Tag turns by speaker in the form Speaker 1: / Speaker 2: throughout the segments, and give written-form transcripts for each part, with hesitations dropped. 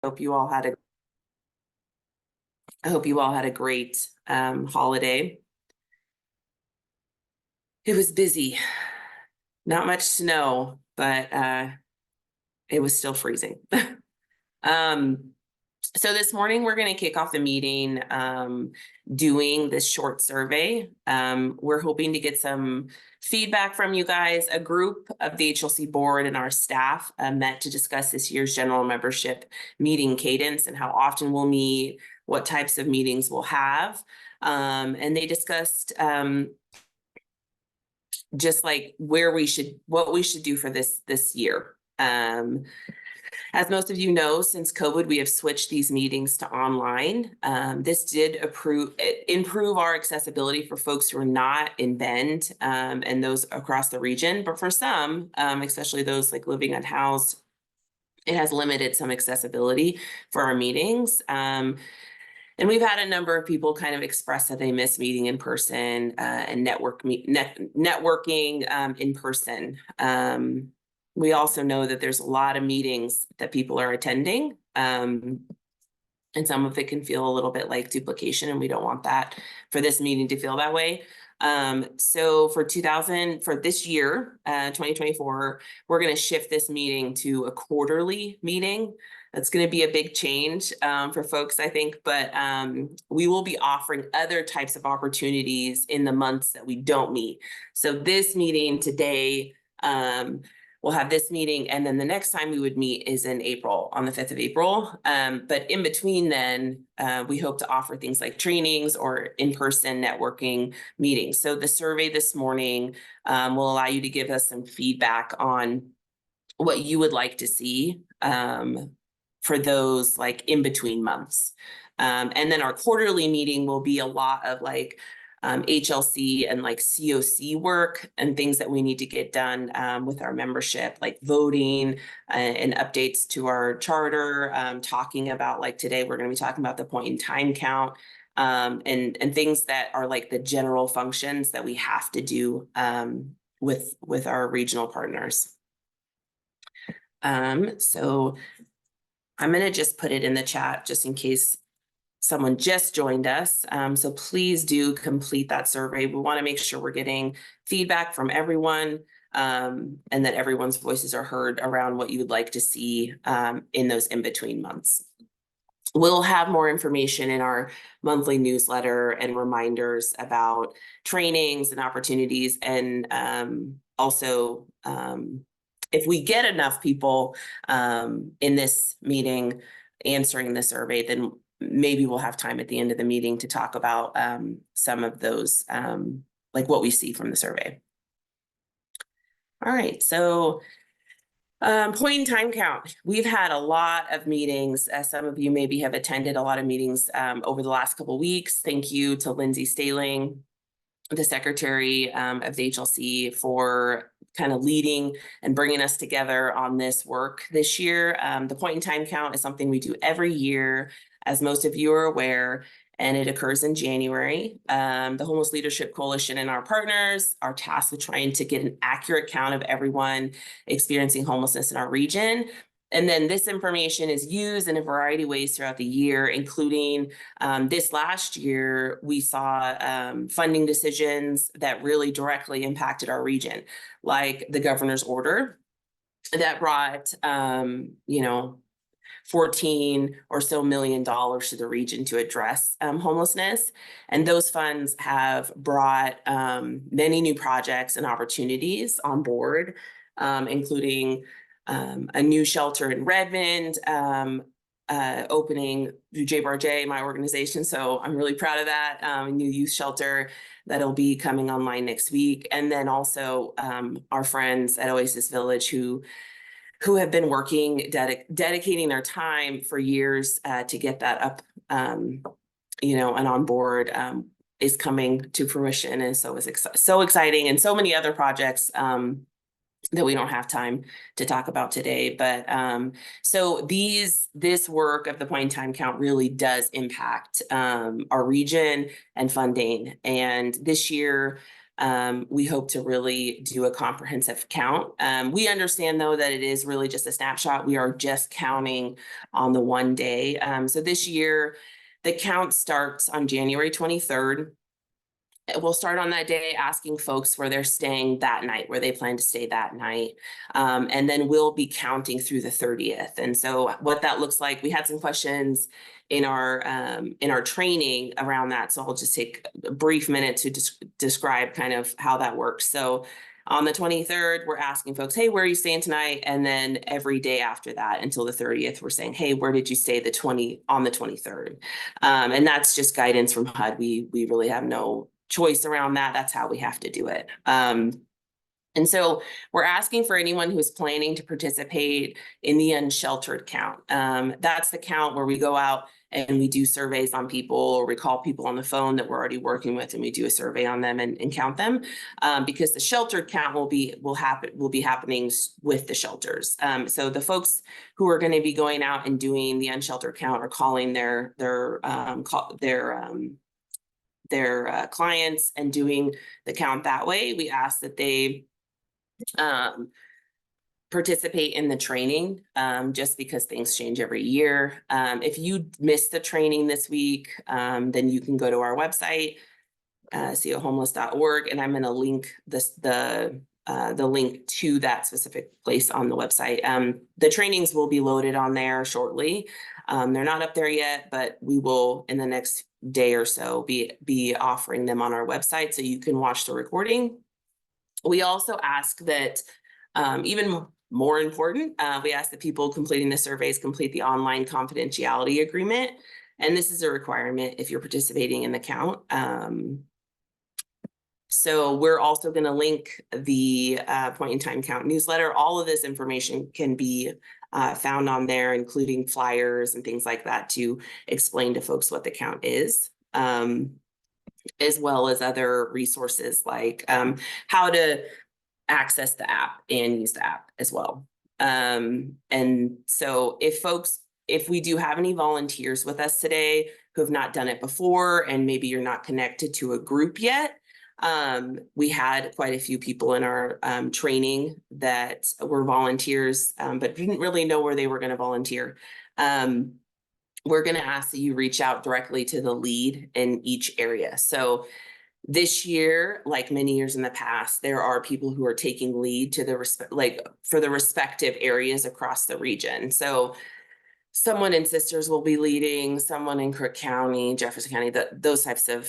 Speaker 1: hope you all had a I hope you all had a great holiday. It was busy, not much snow, but it was still freezing. um, so this morning we're going to kick off the meeting doing this short survey. We're hoping to get some feedback from you guys. A group of the HLC board and our staff met to discuss this year's general membership meeting cadence and how often we'll meet, what types of meetings we'll have. And they discussed just like what we should do for this year. As most of you know, since COVID, we have switched these meetings to online. This did improve our accessibility for folks who are not in Bend and those across the region. But for some, especially those like living unhoused, it has limited some accessibility for our meetings. And we've had a number of people kind of express that they miss meeting in person and networking in person. We also know that there's a lot of meetings that people are attending, and some of it can feel a little bit like duplication, and we don't want that for this meeting to feel that way. So for this year, 2024, we're going to shift this meeting to a quarterly meeting. That's going to be a big change for folks, I think, but we will be offering other types of opportunities in the months that we don't meet. So this meeting today, we'll have this meeting, and then the next time we would meet is in April, on the 5th of April. But in between then, we hope to offer things like trainings or in-person networking meetings. So the survey this morning will allow you to give us some feedback on what you would like to see for those like in-between months. And then our quarterly meeting will be a lot of like HLC and like COC work and things that we need to get done with our membership, like voting and updates to our charter, talking about like today, we're going to be talking about the point in time count and things that are like the general functions that we have to do with our regional partners. So I'm going to just put it in the chat just in case someone just joined us. So please do complete that survey. We want to make sure we're getting feedback from everyone and that everyone's voices are heard around what you would like to see in those in-between months. We'll have more information in our monthly newsletter and reminders about trainings and opportunities. And also, if we get enough people in this meeting answering the survey, then maybe we'll have time at the end of the meeting to talk about some of those, like what we see from the survey. All right, so point in time count. We've had a lot of meetings, as some of you maybe have attended a lot of meetings over the last couple of weeks. Thank you to Lindsay Staling, the secretary of the HLC, for kind of leading and bringing us together on this work this year. The point in time count is something we do every year, as most of you are aware, and it occurs in January. The Homeless Leadership Coalition and our partners are tasked with trying to get an accurate count of everyone experiencing homelessness in our region. And then this information is used in a variety of ways throughout the year, including this last year, we saw funding decisions that really directly impacted our region, like the governor's order that brought, $14 or so million to the region to address homelessness. And those funds have brought many new projects and opportunities on board, including a new shelter in Redmond, opening through JBRJ, my organization. So I'm really proud of that. A new youth shelter that'll be coming online next week. And then also our friends at Oasis Village who have been working, dedicating their time for years to get that up, and on board, is coming to fruition. And so it's so exciting, and so many other projects that we don't have time to talk about today. But so this work of the point in time count really does impact our region and funding. And this year, we hope to really do a comprehensive count. We understand, though, that it is really just a snapshot. We are just counting on the one day. So this year, the count starts on January 23rd. We'll start on that day asking folks where they're staying that night, where they plan to stay that night. And then we'll be counting through the 30th. And so what that looks like, we had some questions in our training around that. So I'll just take a brief minute to describe kind of how that works. So on the 23rd, we're asking folks, hey, where are you staying tonight? And then every day after that until the 30th, we're saying, hey, where did you stay on the 23rd? And that's just guidance from HUD. We really have no choice around that. That's how we have to do it. And so we're asking for anyone who's planning to participate in the unsheltered count. That's the count where we go out and we do surveys on people, or we call people on the phone that we're already working with, and we do a survey on them and count them, because the sheltered count will be happening with the shelters. So the folks who are going to be going out and doing the unsheltered count are calling their clients and doing the count that way. We ask that they participate in the training, just because things change every year. If you missed the training this week, then you can go to our website, cohomeless.org, and I'm going to link the link to that specific place on the website. The trainings will be loaded on there shortly. They're not up there yet, but we will in the next day or so be offering them on our website so you can watch the recording. We also ask that, even more important, we ask that people completing the surveys complete the online confidentiality agreement. And this is a requirement if you're participating in the count. So we're also going to link the point in time count newsletter. All of this information can be found on there, including flyers and things like that to explain to folks what the count is, as well as other resources like how to access the app and use the app as well. And so if we do have any volunteers with us today who have not done it before, and maybe you're not connected to a group yet, we had quite a few people in our training that were volunteers, but didn't really know where they were going to volunteer. We're going to ask that you reach out directly to the lead in each area. So this year, like many years in the past, there are people who are taking lead to for the respective areas across the region. So someone in Sisters will be leading, someone in Crook County, Jefferson County, those types of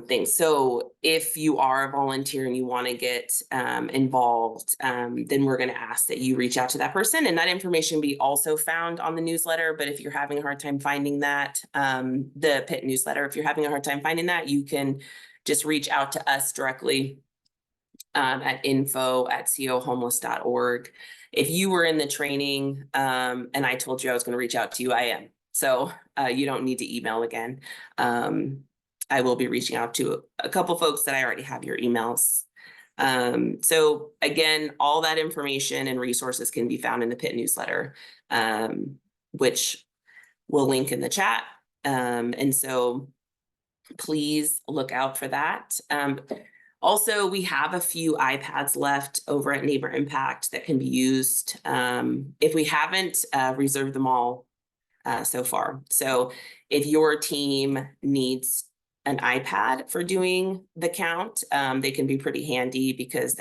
Speaker 1: things. So if you are a volunteer and you want to get involved, then we're going to ask that you reach out to that person, and that information be also found on the newsletter. But if you're having a hard time finding that, the PIT newsletter, if you're having a hard time finding that, you can just reach out to us directly at info@cohomeless.org. If you were in the training and I told you I was going to reach out to you, I am. So you don't need to email again. I will be reaching out to a couple folks that I already have your emails. So again, all that information and resources can be found in the PIT newsletter, which we'll link in the chat. And so please look out for that. Also, we have a few iPads left over at Neighbor Impact that can be used if we haven't reserved them all so far. So if your team needs an iPad for doing the count, they can be pretty handy because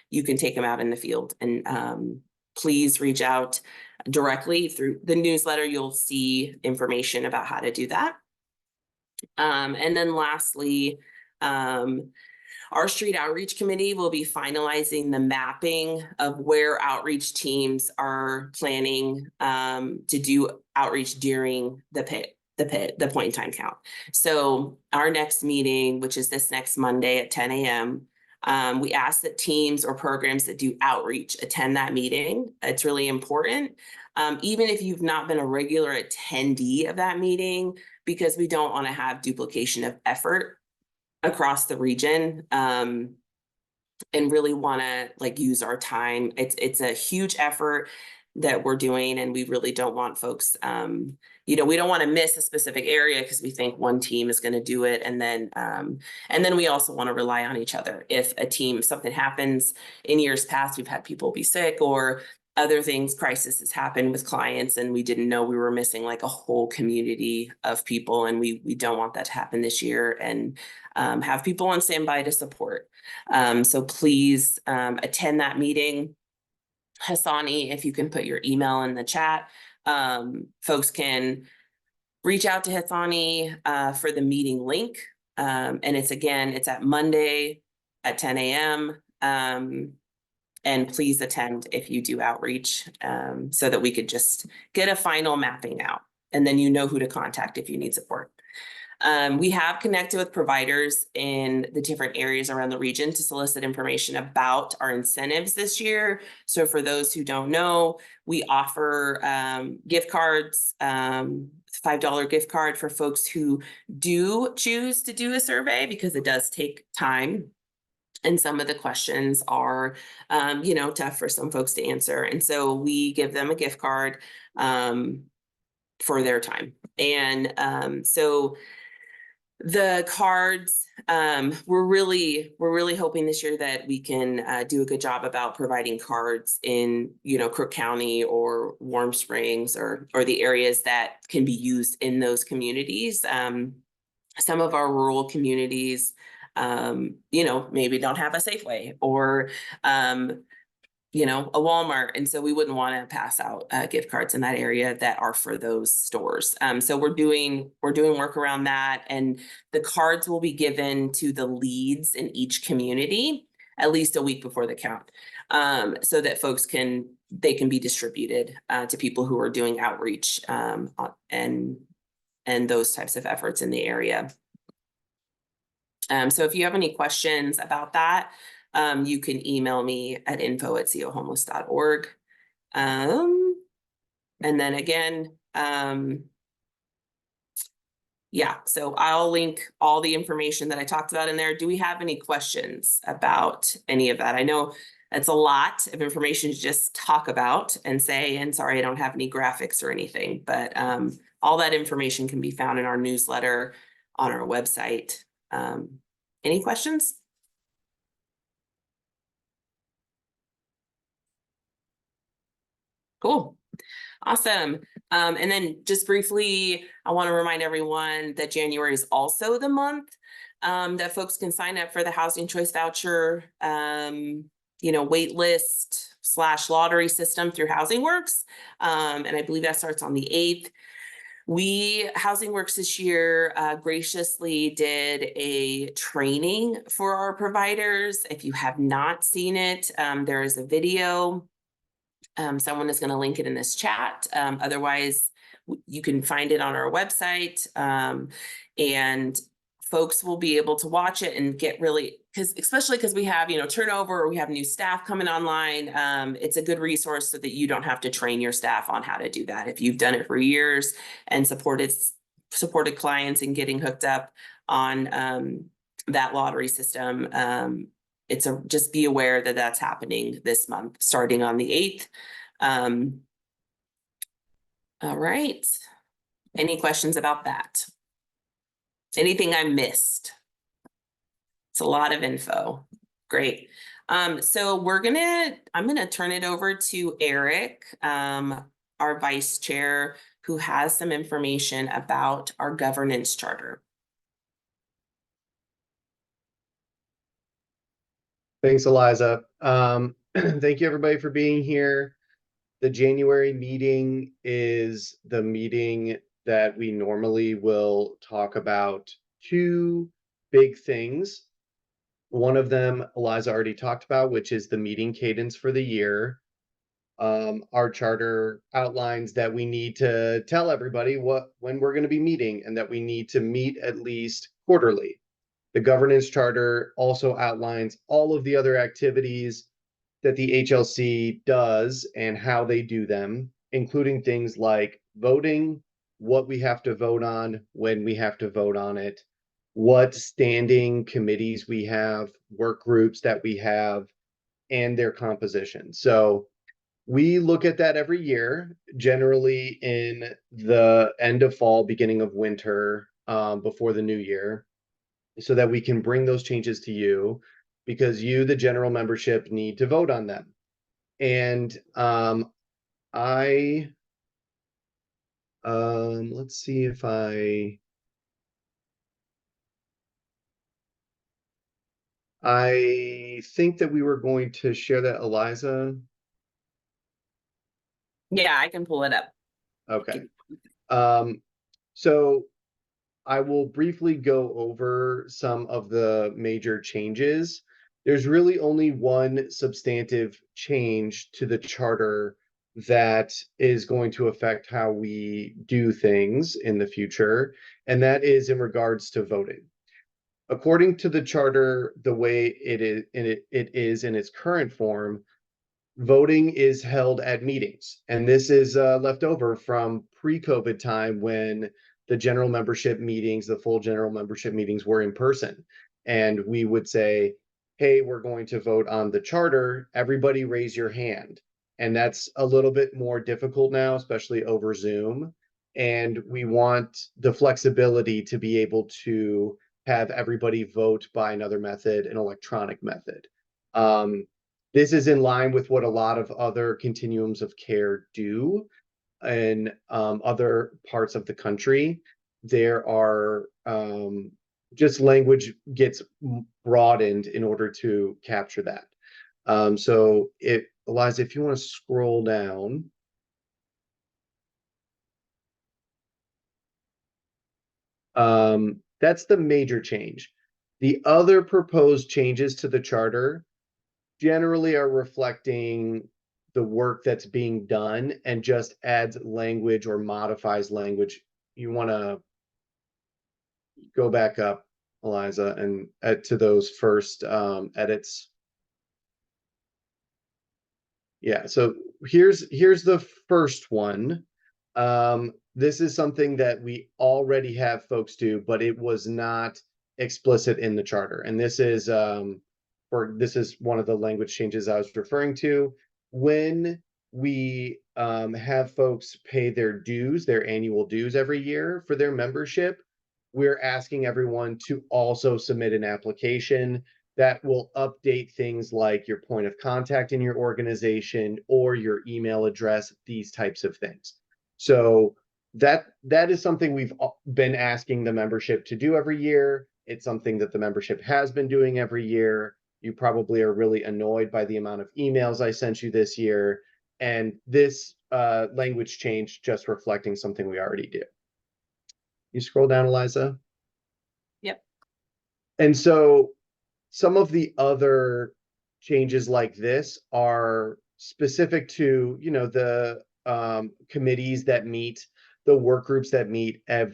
Speaker 1: you can take them out in the field. And please reach out directly through the newsletter. You'll see information about how to do that. And then lastly, our street outreach committee will be finalizing the mapping of where outreach teams are planning to do outreach during the point in time count. So our next meeting, which is this next Monday at 10 a.m., we ask that teams or programs that do outreach attend that meeting. It's really important, even if you've not been a regular attendee of that meeting, because we don't want to have duplication of effort across the region, and really want to use our time. It's a huge effort. that we're doing, and we really don't want folks, we don't want to miss a specific area because we think one team is going to do it, and then we also want to rely on each other. If something happens in years past, we've had people be sick or other things, crisis has happened with clients, and we didn't know we were missing like a whole community of people, and we don't want that to happen this year, and have people on standby to support. So please attend that meeting. Hassani, if you can put your email in the chat, folks can reach out to Hassani for the meeting link. And it's at Monday at 10 a.m. And please attend if you do outreach, so that we could just get a final mapping out, and then you know who to contact if you need support. We have connected with providers in the different areas around the region to solicit information about our incentives this year. So for those who don't know, we offer gift cards, $5 gift card for folks who do choose to do a survey, because it does take time. And some of the questions are, tough for some folks to answer. And so we give them a gift card for their time. And so the cards, we're really hoping this year that we can do a good job about providing cards in, Crook County or Warm Springs or the areas that can be used in those communities. Some of our rural communities, maybe don't have a Safeway or, a Walmart. And so we wouldn't want to pass out gift cards in that area that are for those stores. So we're doing work around that, and the cards will be given to the leads in each community at least a week before the count, so that folks can be distributed to people who are doing outreach and those types of efforts in the area. So if you have any questions about that, you can email me at info@cohomeless.org. And then again, so I'll link all the information that I talked about in there. Do we have any questions about any of that? I know it's a lot of information to just talk about and say, and sorry, I don't have any graphics or anything, but all that information can be found in our newsletter on our website. Any questions? Cool. Awesome. And then just briefly, I want to remind everyone that January is also the month that folks can sign up for the Housing Choice Voucher, wait list / lottery system through Housing Works. And I believe that starts on the 8th. Housing Works this year graciously did a training for our providers. If you have not seen it, there is a video. Someone is going to link it in this chat. Otherwise, you can find it on our website, and folks will be able to watch it and get especially because we have, turnover, or we have new staff coming online. It's a good resource so that you don't have to train your staff on how to do that. If you've done it for years and supported clients in getting hooked up on that lottery system, just be aware that that's happening this month, starting on the 8th. All right. Any questions about that? Anything I missed? It's a lot of info. Great. So I'm gonna turn it over to Eric, our vice chair, who has some information about our governance charter.
Speaker 2: Thanks, Eliza. Thank you, everybody, for being here. The January meeting is the meeting that we normally will talk about two big things. One of them, Eliza already talked about, which is the meeting cadence for the year. Our charter outlines that we need to tell everybody when we're going to be meeting, and that we need to meet at least quarterly. The governance charter also outlines all of the other activities that the HLC does and how they do them, including things like voting, what we have to vote on, when we have to vote on it, what standing committees we have, work groups that we have, and their composition. So We look at that every year, generally in the end of fall, beginning of winter, before the new year, so that we can bring those changes to you because you, the general membership, need to vote on them. And I let's see if I think that we were going to share that, Eliza.
Speaker 1: Yeah, I can pull it up.
Speaker 2: Okay. So I will briefly go over some of the major changes. There's really only one substantive change to the charter that is going to affect how we do things in the future, and that is in regards to voting. According to the charter, the way it is in its current form, voting is held at meetings. And this is left over from pre-COVID time when the general membership meetings, the full general membership meetings were in person. And we would say, hey, we're going to vote on the charter. Everybody raise your hand. And that's a little bit more difficult now, especially over Zoom. And we want the flexibility to be able to have everybody vote by another method, an electronic method. This is in line with what a lot of other continuums of care do in other parts of the country. There are just language gets broadened in order to capture that. So Eliza, if you want to scroll down. That's the major change. The other proposed changes to the charter generally are reflecting the work that's being done and just adds language or modifies language. You want to go back up, Eliza, and add to those first edits. Yeah, so here's the first one. This is something that we already have folks do, but it was not explicit in the charter. And this is one of the language changes I was referring to. When we have folks pay their dues, their annual dues every year for their membership, we're asking everyone to also submit an application that will update things like your point of contact in your organization or your email address, these types of things. So that is something we've been asking the membership to do every year. It's something that the membership has been doing every year. You probably are really annoyed by the amount of emails I sent you this year. And this language change just reflecting something we already do. You scroll down, Eliza.
Speaker 1: Yep.
Speaker 2: And so some of the other changes like this are specific to, the committees that meet, the work groups that meet yeah,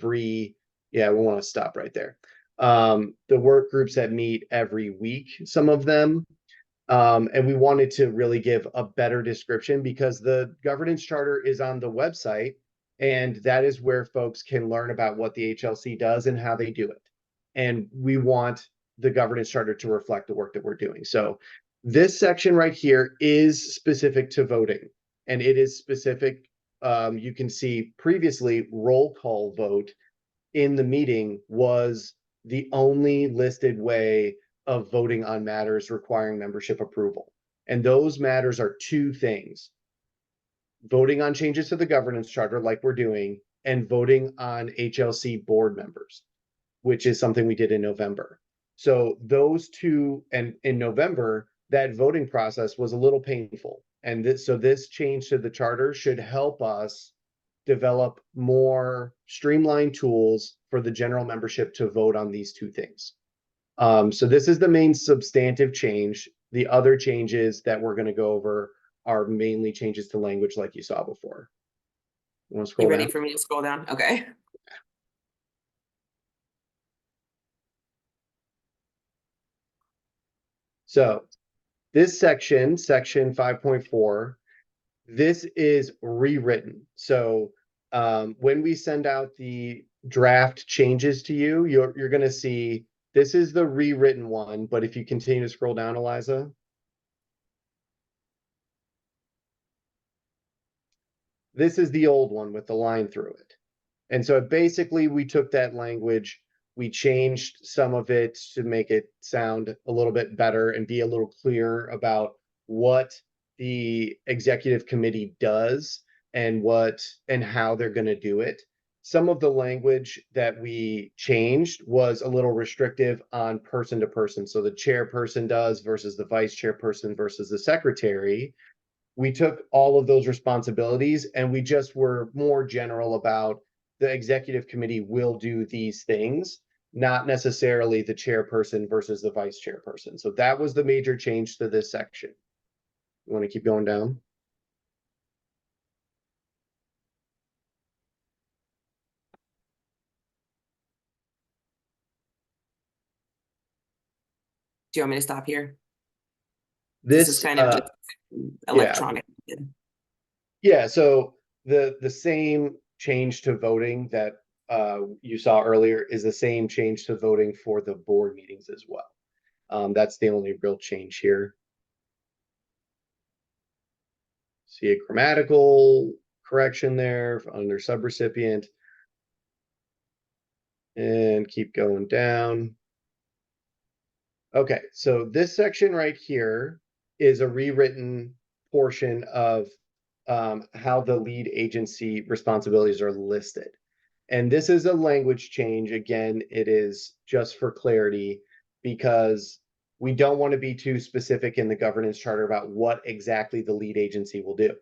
Speaker 2: we want to stop right there. The work groups that meet every week, some of them. And we wanted to really give a better description because the governance charter is on the website, and that is where folks can learn about what the HLC does and how they do it. And we want the governance charter to reflect the work that we're doing. So this section right here is specific to voting, and it is specific. You can see previously roll call vote in the meeting was the only listed way of voting on matters requiring membership approval. And those matters are two things: voting on changes to the governance charter, like we're doing, and voting on HLC board members, which is something we did in November. So those two, and in November, that voting process was a little painful. And this change to the charter should help us develop more streamlined tools for the general membership to vote on these two things. So this is the main substantive change. The other changes that we're going to go over are mainly changes to language like you saw before. You want to
Speaker 1: You
Speaker 2: scroll
Speaker 1: ready
Speaker 2: down?
Speaker 1: for me to scroll down? Okay.
Speaker 2: So this section 5.4, this is rewritten. So when we send out the draft changes to you, you're going to see this is the rewritten one. But if you continue to scroll down, Eliza. This is the old one with the line through it. And so basically we took that language, we changed some of it to make it sound a little bit better and be a little clearer about what the executive committee does and how they're going to do it. Some of the language that we changed was a little restrictive on person to person. So the chairperson does versus the vice chairperson versus the secretary. We took all of those responsibilities and we just were more general about the executive committee will do these things, not necessarily the chairperson versus the vice chairperson. So that was the major change to this section. You want to keep going down?
Speaker 1: Do you want me to stop here? This is kind of just electronic.
Speaker 2: Yeah, so the same change to voting that you saw earlier is the same change to voting for the board meetings as well. That's the only real change here. See a grammatical correction there under subrecipient. And keep going down. Okay, so this section right here is a rewritten portion of how the lead agency responsibilities are listed. And this is a language change. Again, it is just for clarity because we don't want to be too specific in the governance charter about what exactly the lead agency will do.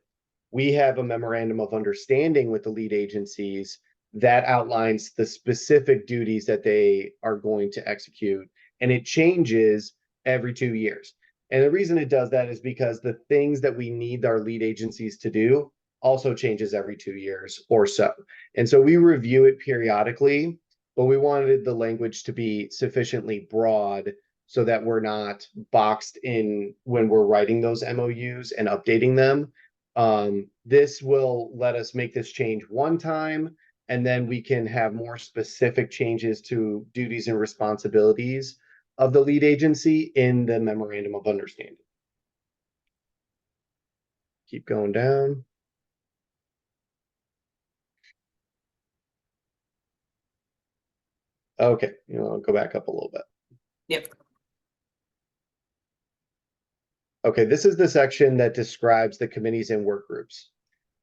Speaker 2: We have a memorandum of understanding with the lead agencies that outlines the specific duties that they are going to execute, and it changes every 2 years. And the reason it does that is because the things that we need our lead agencies to do also changes every 2 years or so. And so we review it periodically, but we wanted the language to be sufficiently broad so that we're not boxed in when we're writing those MOUs and updating them. This will let us make this change one time, and then we can have more specific changes to duties and responsibilities of the lead agency in the memorandum of understanding. Keep going down. Okay, I'll go back up a little bit.
Speaker 1: Yep.
Speaker 2: Okay, this is the section that describes the committees and work groups.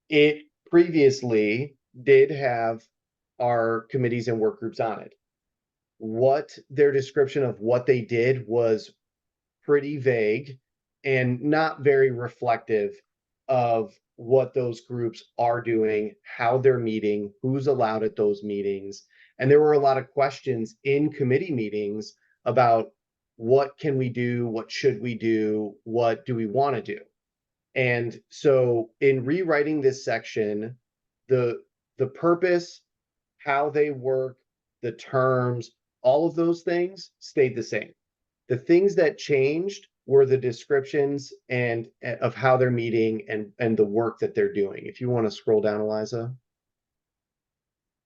Speaker 2: It previously did have our committees and work groups on it. What their description of what they did was pretty vague and not very reflective of what those groups are doing, how they're meeting, who's allowed at those meetings. And there were a lot of questions in committee meetings about what can we do, what should we do, what do we want to do. And so in rewriting this section, the purpose, how they work, the terms, all of those things stayed the same. The things that changed were the descriptions and of how they're meeting and the work that they're doing. If you want to scroll down, Eliza.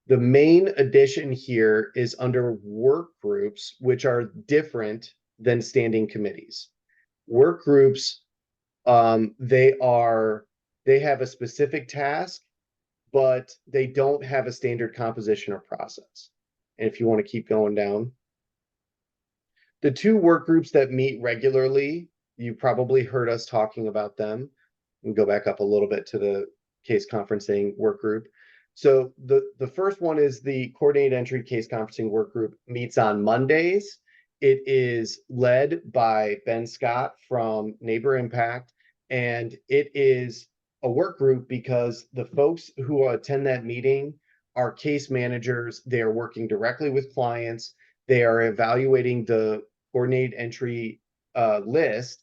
Speaker 2: The main addition here is under work groups, which are different than standing committees. Work groups, they have a specific task, but they don't have a standard composition or process. And if you want to keep going down, the two work groups that meet regularly, you probably heard us talking about them. And go back up a little bit to the case conferencing work group. So the first one is the coordinated entry case conferencing work group meets on Mondays. It is led by Ben Scott from Neighbor Impact, and it is a work group because the folks who attend that meeting are case managers. They are working directly with clients. They are evaluating the coordinated entry list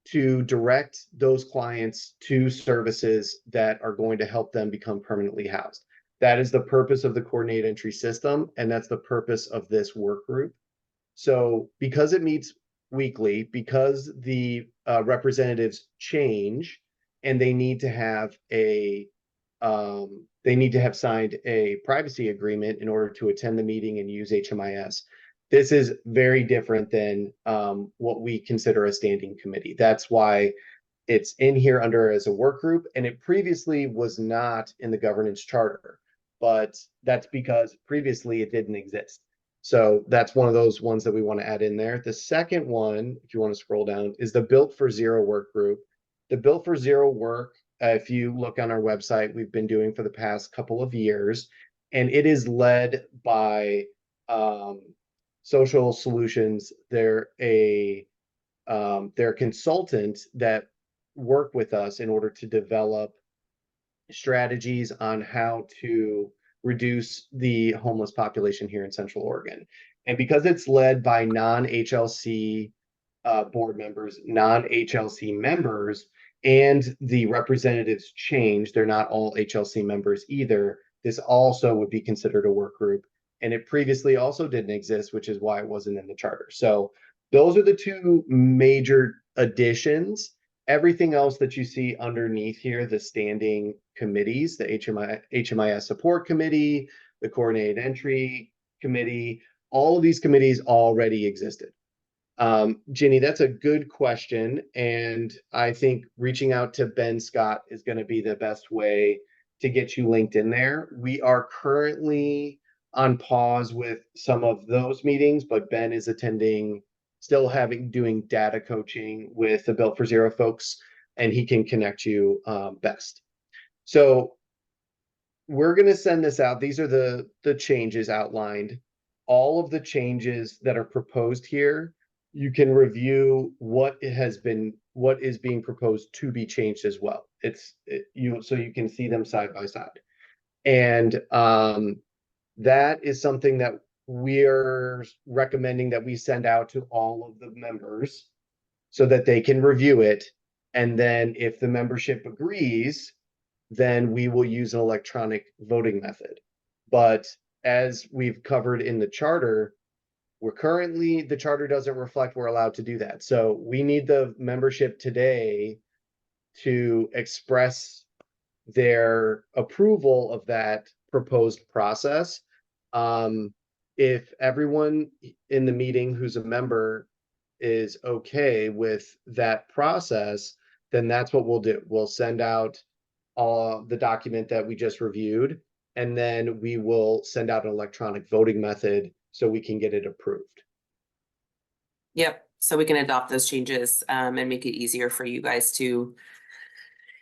Speaker 2: to direct those clients to services that are going to help them become permanently housed. That is the purpose of the coordinated entry system, and that's the purpose of this work group. So because it meets weekly, because the representatives change and they need to have signed a privacy agreement in order to attend the meeting and use HMIS. This is very different than what we consider a standing committee. That's why It's in here under as a work group, and it previously was not in the governance charter, but that's because previously it didn't exist. So that's one of those ones that we want to add in there. The second one, if you want to scroll down, is the Built for Zero work group. The Built for Zero work, if you look on our website, we've been doing for the past couple of years, and it is led by Social Solutions. They're a consultant that work with us in order to develop strategies on how to reduce the homeless population here in Central Oregon. And because it's led by non-HLC board members, non-HLC members, and the representatives change, they're not all HLC members either. This also would be considered a work group. And it previously also didn't exist, which is why it wasn't in the charter. So those are the two major additions. Everything else that you see underneath here, the standing committees, the HMIS support committee, the coordinated entry committee, all of these committees already existed. Ginny, that's a good question. And I think reaching out to Ben Scott is going to be the best way to get you linked in there. We are currently on pause with some of those meetings, but Ben is attending, still doing data coaching with the Built for Zero folks, and he can connect you best. So we're going to send this out. These are the changes outlined. All of the changes that are proposed here, you can review what is being proposed to be changed as well. So you can see them side by side. And that is something that we're recommending that we send out to all of the members so that they can review it. And then if the membership agrees, then we will use an electronic voting method. But as we've covered in the charter, the charter doesn't reflect we're allowed to do that. So we need the membership today to express their approval of that proposed process. If everyone in the meeting who's a member is okay with that process, then that's what we'll do. We'll send out the document that we just reviewed, and then we will send out an electronic voting method so we can get it approved.
Speaker 1: Yep, so we can adopt those changes and make it easier for you guys to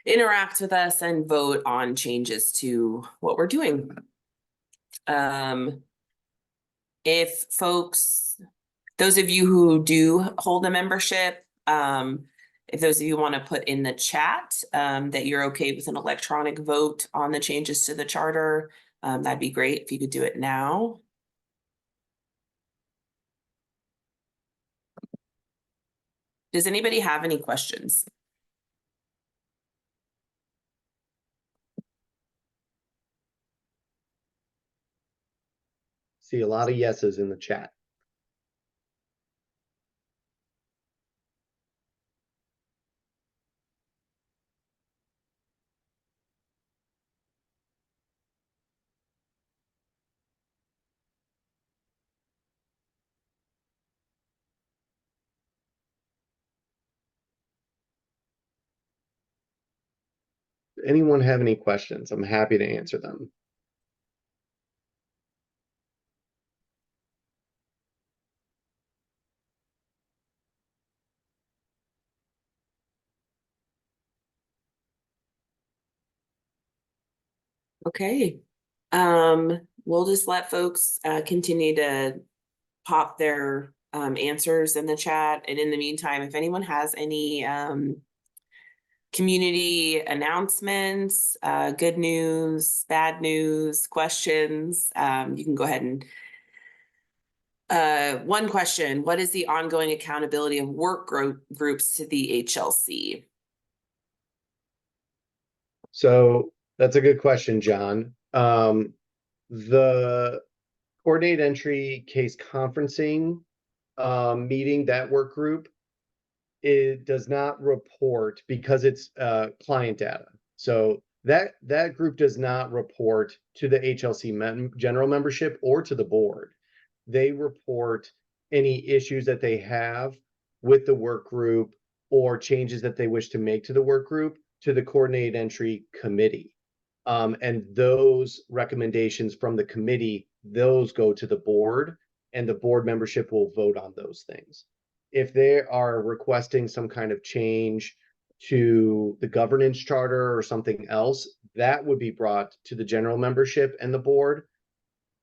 Speaker 1: interact with us and vote on changes to what we're doing. If folks, those of you who do hold a membership, if those of you want to put in the chat that you're okay with an electronic vote on the changes to the charter, that'd be great if you could do it now. Does anybody have any questions?
Speaker 2: See a lot of yeses in the chat. Anyone have any questions? I'm happy to answer them.
Speaker 1: Okay. We'll just let folks continue to pop their answers in the chat. And in the meantime, if anyone has any community announcements, good news, bad news, questions, you can go ahead and one question: what is the ongoing accountability of work groups to the HLC?
Speaker 2: So that's a good question, John. The coordinate entry case conferencing meeting, that work group, it does not report because it's client data. So that group does not report to the HLC general membership or to the board. They report any issues that they have with the work group or changes that they wish to make to the work group to the coordinated entry committee. And those recommendations from the committee, those go to the board, and the board membership will vote on those things. If they are requesting some kind of change to the governance charter or something else, that would be brought to the general membership and the board.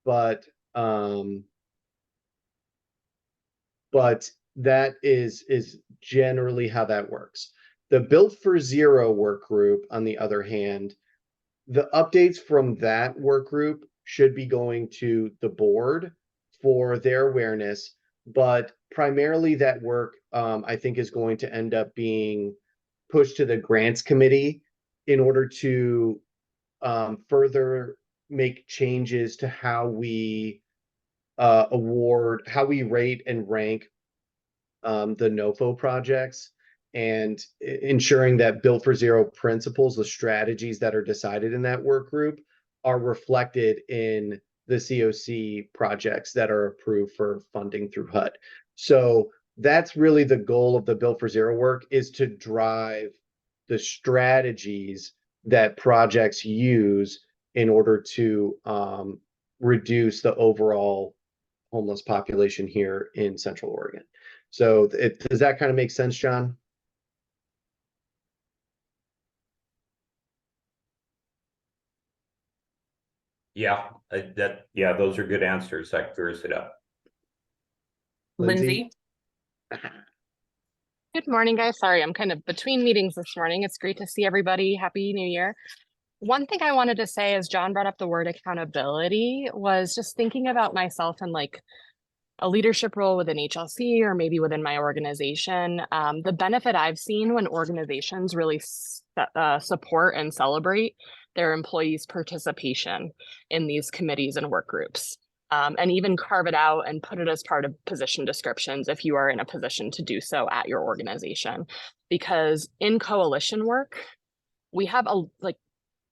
Speaker 2: But that is generally how that works. The Built for Zero work group, on the other hand, the updates from that work group should be going to the board for their awareness, but primarily that work, I think, is going to end up being pushed to the grants committee in order to further make changes to how we how we rate and rank the NOFO projects, and ensuring that Built for Zero principles, the strategies that are decided in that work group, are reflected in the COC projects that are approved for funding through HUD. So that's really the goal of the Built for Zero work, is to drive the strategies that projects use in order to reduce the overall homeless population here in Central Oregon. So does that kind of make sense, John?
Speaker 3: Yeah, those are good answers. That clears it up.
Speaker 1: Lindsay?
Speaker 4: Good morning, guys. Sorry, I'm kind of between meetings this morning. It's great to see everybody. Happy New Year. One thing I wanted to say, as John brought up the word accountability, was just thinking about myself and like a leadership role within HLC or maybe within my organization. The benefit I've seen when organizations really support and celebrate their employees' participation in these committees and work groups. And even carve it out and put it as part of position descriptions if you are in a position to do so at your organization. Because in coalition work, we have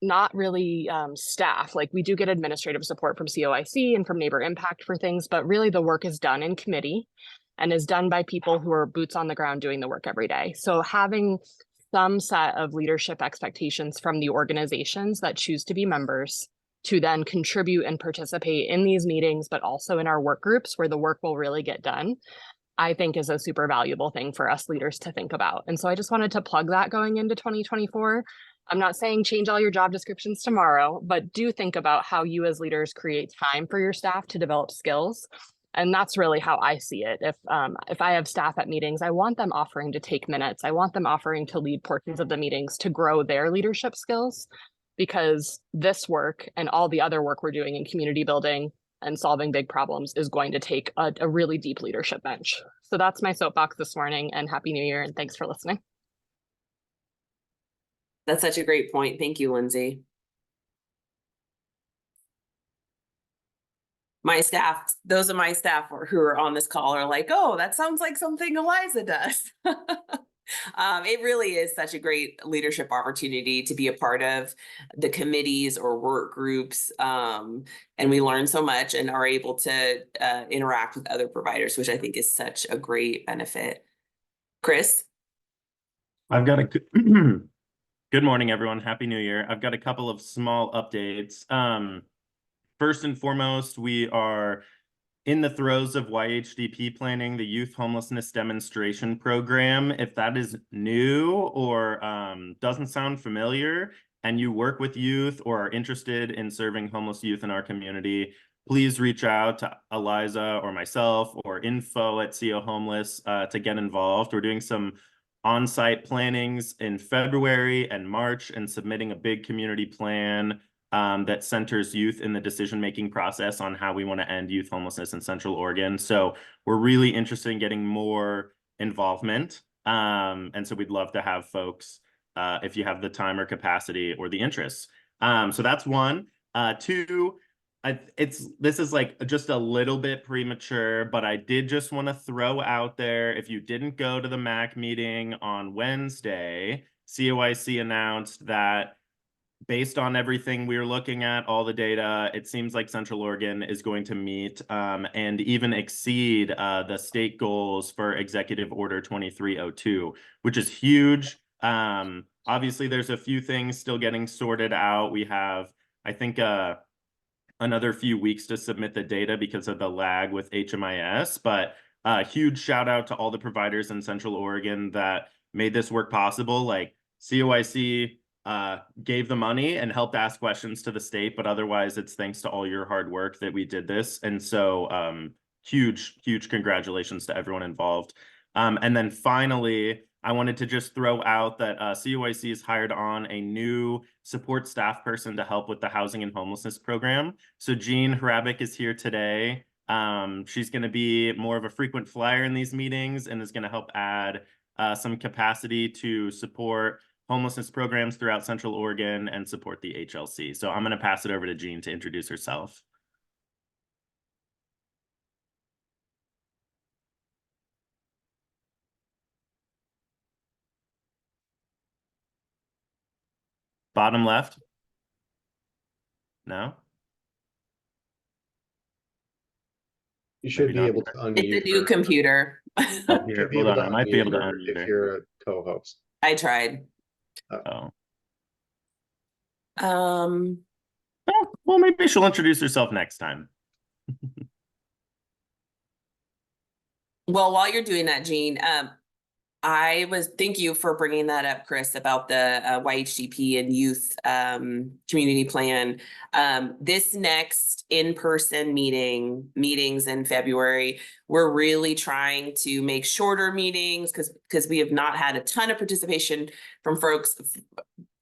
Speaker 4: not really staff. Like, we do get administrative support from COIC and from Neighbor Impact for things, but really the work is done in committee and is done by people who are boots on the ground doing the work every day. So having some set of leadership expectations from the organizations that choose to be members to then contribute and participate in these meetings, but also in our work groups where the work will really get done, I think is a super valuable thing for us leaders to think about. And so I just wanted to plug that going into 2024. I'm not saying change all your job descriptions tomorrow, but do think about how you as leaders create time for your staff to develop skills. And that's really how I see it. If I have staff at meetings, I want them offering to take minutes. I want them offering to lead portions of the meetings to grow their leadership skills, because this work and all the other work we're doing in community building and solving big problems is going to take a really deep leadership bench. So that's my soapbox this morning, and Happy New Year, and thanks for listening.
Speaker 1: That's such a great point. Thank you, Lindsay. My staff, those of my staff who are on this call are like, oh, that sounds like something Eliza does. It really is such a great leadership opportunity to be a part of the committees or work groups. And we learn so much and are able to interact with other providers, which I think is such a great benefit. Chris?
Speaker 5: I've got a good morning, everyone. Happy New Year. I've got a couple of small updates. First and foremost, we are in the throes of YHDP planning, the Youth Homelessness Demonstration Program. If that is new or doesn't sound familiar, and you work with youth or are interested in serving homeless youth in our community, please reach out to Eliza or myself or info@CO Homeless to get involved. We're doing some on-site plannings in February and March and submitting a big community plan that centers youth in the decision-making process on how we want to end youth homelessness in Central Oregon. So we're really interested in getting more involvement. And so we'd love to have folks, if you have the time or capacity or the interest. So that's one. Two, this is like just a little bit premature, but I did just want to throw out there, if you didn't go to the MAC meeting on Wednesday, COIC announced that based on everything we're looking at, all the data, it seems like Central Oregon is going to meet and even exceed the state goals for Executive Order 2302, which is huge. Obviously, there's a few things still getting sorted out. We have, I think, another few weeks to submit the data because of the lag with HMIS, but huge shout out to all the providers in Central Oregon that made this work possible. Like COIC gave the money and helped ask questions to the state, but otherwise it's thanks to all your hard work that we did this. And so huge congratulations to everyone involved. And then finally, I wanted to just throw out that COIC has hired on a new support staff person to help with the housing and homelessness program. So Jean Hrabik is here today. She's going to be more of a frequent flyer in these meetings and is going to help add some capacity to support homelessness programs throughout Central Oregon and support the HLC. So I'm going to pass it over to Jean to introduce herself. Bottom left? No?
Speaker 2: You should
Speaker 5: Maybe
Speaker 2: be
Speaker 5: not.
Speaker 2: able to unmute.
Speaker 1: It's a new
Speaker 2: her.
Speaker 1: computer.
Speaker 5: Oh, here,
Speaker 2: Should be
Speaker 5: hold
Speaker 2: able
Speaker 5: on.
Speaker 2: to
Speaker 5: I might be able to
Speaker 2: her
Speaker 5: unmute her.
Speaker 2: if you're a co-host.
Speaker 1: I tried.
Speaker 5: Oh.
Speaker 1: Um,
Speaker 5: Oh, well, maybe she'll introduce herself next time.
Speaker 1: well, while you're doing that, Jean, thank you for bringing that up, Chris, about the YHDP and youth community plan. This next in-person meetings in February, we're really trying to make shorter meetings because we have not had a ton of participation from folks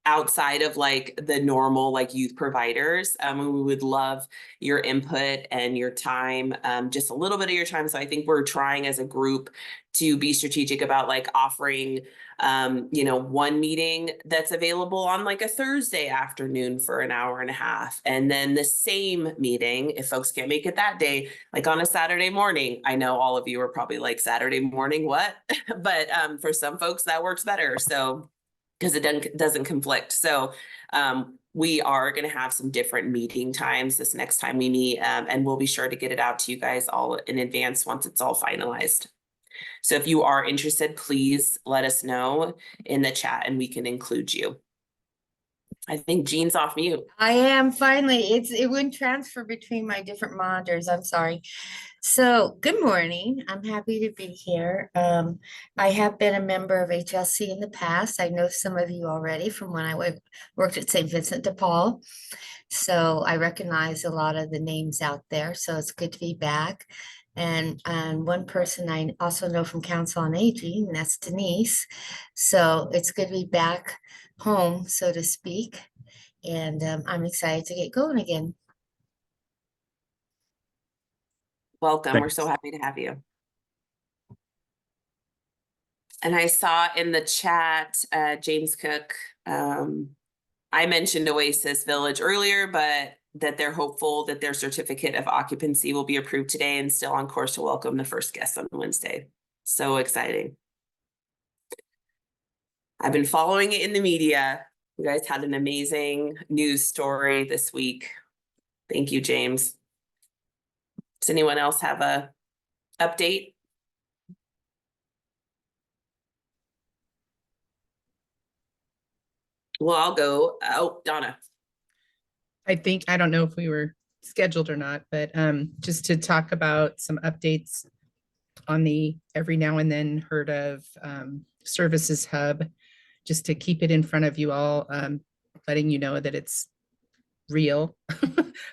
Speaker 1: outside of like the normal like youth providers. We would love your input and your time, just a little bit of your time. So I think we're trying as a group to be strategic about like offering, one meeting that's available on like a Thursday afternoon for an hour and a half. And then the same meeting, if folks can't make it that day, like on a Saturday morning. I know all of you are probably like, Saturday morning, what? But for some folks that works better. So because it doesn't conflict. So we are going to have some different meeting times this next time we meet, and we'll be sure to get it out to you guys all in advance once it's all finalized. So if you are interested, please let us know in the chat and we can include you. I think Jean's off mute.
Speaker 6: I am finally. It wouldn't transfer between my different monitors. I'm sorry. So good morning. I'm happy to be here. I have been a member of HLC in the past. I know some of you already from when I worked at St. Vincent de Paul. So I recognize a lot of the names out there. So it's good to be back. And one person I also know from Council on Aging, and that's Denise. So it's good to be back home, so to speak. And I'm excited to get going again.
Speaker 1: Welcome.
Speaker 5: Thanks.
Speaker 1: We're so happy to have you. And I saw in the chat, James Cook, I mentioned Oasis Village earlier, but that they're hopeful that their certificate of occupancy will be approved today and still on course to welcome the first guests on Wednesday. So exciting. I've been following it in the media. You guys had an amazing news story this week. Thank you, James. Does anyone else have a update? Well, I'll go. Oh, Donna.
Speaker 7: I don't know if we were scheduled or not, but just to talk about some updates on the every now and then heard of services hub, just to keep it in front of you all, letting you know that it's real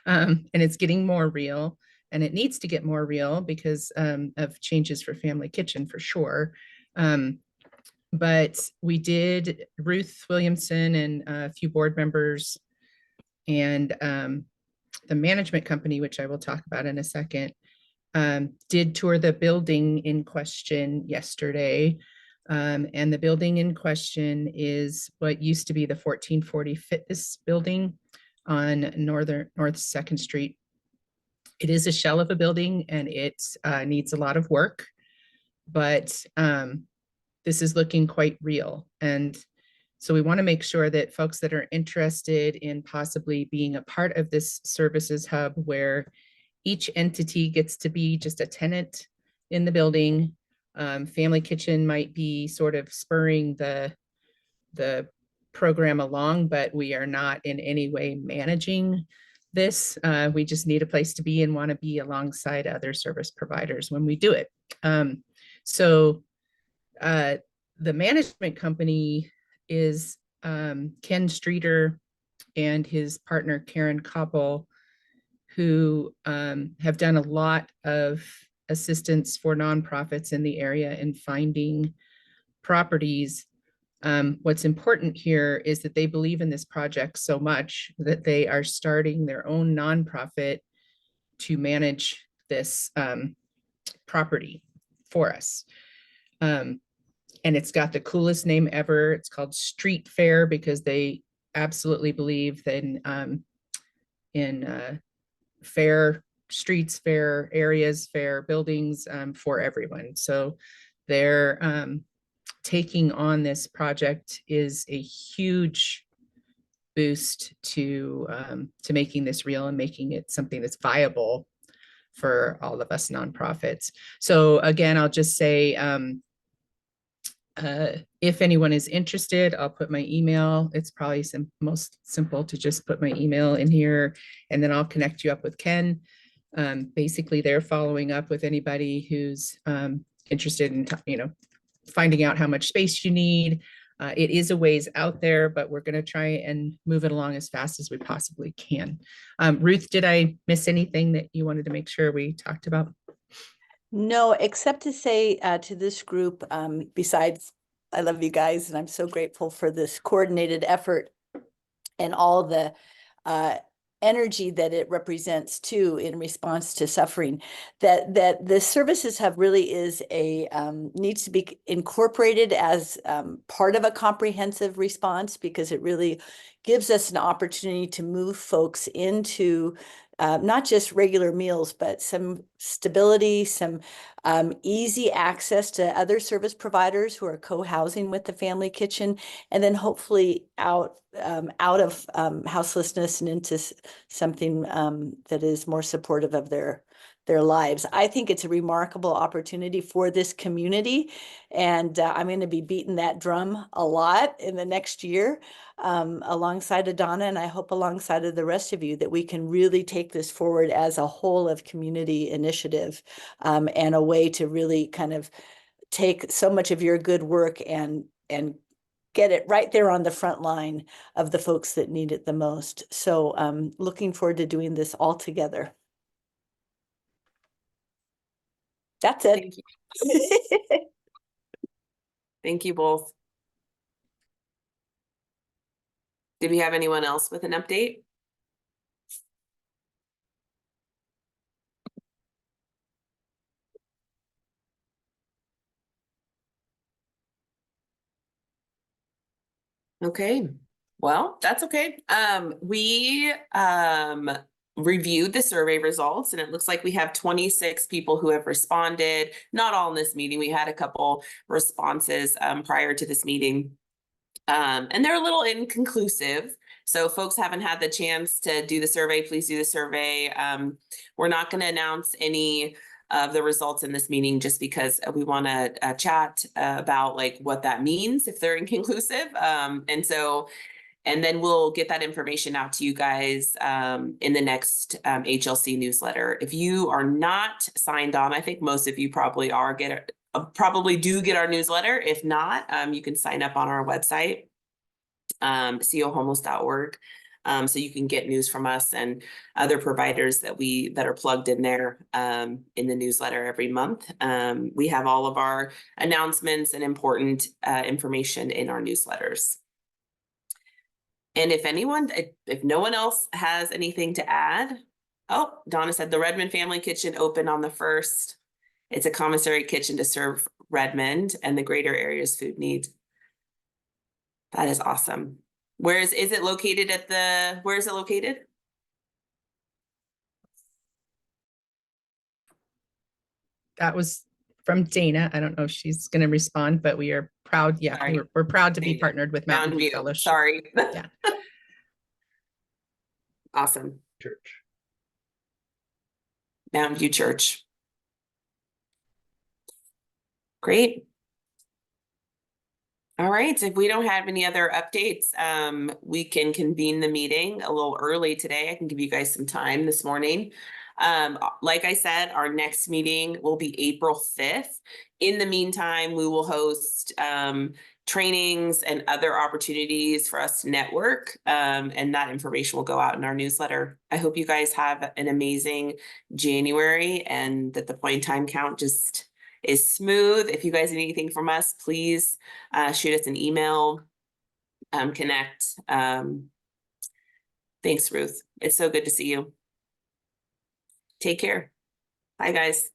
Speaker 7: and it's getting more real, and it needs to get more real because of changes for Family Kitchen for sure. But we did, Ruth Williamson and a few board members and the management company, which I will talk about in a second, did tour the building in question yesterday. And the building in question is what used to be the 1440 Fitness building on North 2nd Street. It is a shell of a building and it needs a lot of work, but this is looking quite real. And So we want to make sure that folks that are interested in possibly being a part of this services hub, where each entity gets to be just a tenant in the building. Family Kitchen might be sort of spurring the program along, but we are not in any way managing this. We just need a place to be and want to be alongside other service providers when we do it. So the management company is Ken Streeter and his partner Karen Koppel, who have done a lot of assistance for nonprofits in the area in finding properties. What's important here is that they believe in this project so much that they are starting their own nonprofit to manage this property for us. And it's got the coolest name ever. It's called Street Fair because they absolutely believe that in fair streets, fair areas, fair buildings for everyone. So they're taking on this project is a huge boost to making this real and making it something that's viable for all of us nonprofits. So again, I'll just say, if anyone is interested, I'll put my email. It's probably most simple to just put my email in here, and then I'll connect you up with Ken. Basically, they're following up with anybody who's interested in, finding out how much space you need. It is a ways out there, but we're going to try and move it along as fast as we possibly can. Ruth, did I miss anything that you wanted to make sure we talked about?
Speaker 8: No, except to say to this group, besides, I love you guys, and I'm so grateful for this coordinated effort and all the energy that it represents too in response to suffering, that the services hub really is needs to be incorporated as part of a comprehensive response, because it really gives us an opportunity to move folks into not just regular meals, but some stability, some easy access to other service providers who are co-housing with the Family Kitchen, and then hopefully out of houselessness and into something that is more supportive of their lives. I think it's a remarkable opportunity for this community, and I'm going to be beating that drum a lot in the next year alongside of Donna, and I hope alongside of the rest of you, that we can really take this forward as a whole of community initiative, and a way to really kind of take so much of your good work and get it right there on the front line of the folks that need it the most. So looking forward to doing this all together. That's it.
Speaker 1: Thank you. Thank you both. Did we have anyone else with an update? Okay, well, that's okay. We reviewed the survey results, and it looks like we have 26 people who have responded. Not all in this meeting. We had a couple responses prior to this meeting. And they're a little inconclusive. So folks haven't had the chance to do the survey, please do the survey. We're not going to announce any of the results in this meeting just because we want to chat about like what that means if they're inconclusive. And then we'll get that information out to you guys in the next HLC newsletter. If you are not signed on, I think most of you probably are, probably do get our newsletter. If not, you can sign up on our website, cohomeless.org. So you can get news from us and other providers that are plugged in there in the newsletter every month. We have all of our announcements and important information in our newsletters. And if no one else has anything to add, oh, Donna said the Redmond Family Kitchen opened on the 1st. It's a commissary kitchen to serve Redmond and the greater area's food needs. That is awesome. Is it located where is it located?
Speaker 7: That was from Dana. I don't know if she's going to respond, but we are proud. Yeah,
Speaker 1: Sorry.
Speaker 7: we're proud to be
Speaker 1: Dana.
Speaker 7: partnered with Mountain
Speaker 1: Mountain
Speaker 7: View
Speaker 1: View,
Speaker 7: Fellowship.
Speaker 1: sorry.
Speaker 7: Yeah.
Speaker 1: Awesome.
Speaker 2: Church.
Speaker 1: Mountain View Church. Great. All right, if we don't have any other updates, we can convene the meeting a little early today. I can give you guys some time this morning. Like I said, our next meeting will be April 5th. In the meantime, we will host trainings and other opportunities for us to network, and that information will go out in our newsletter. I hope you guys have an amazing January and that the point in time count just is smooth. If you guys need anything from us, please shoot us an email, connect. Thanks, Ruth. It's so good to see you. Take care. Bye, guys.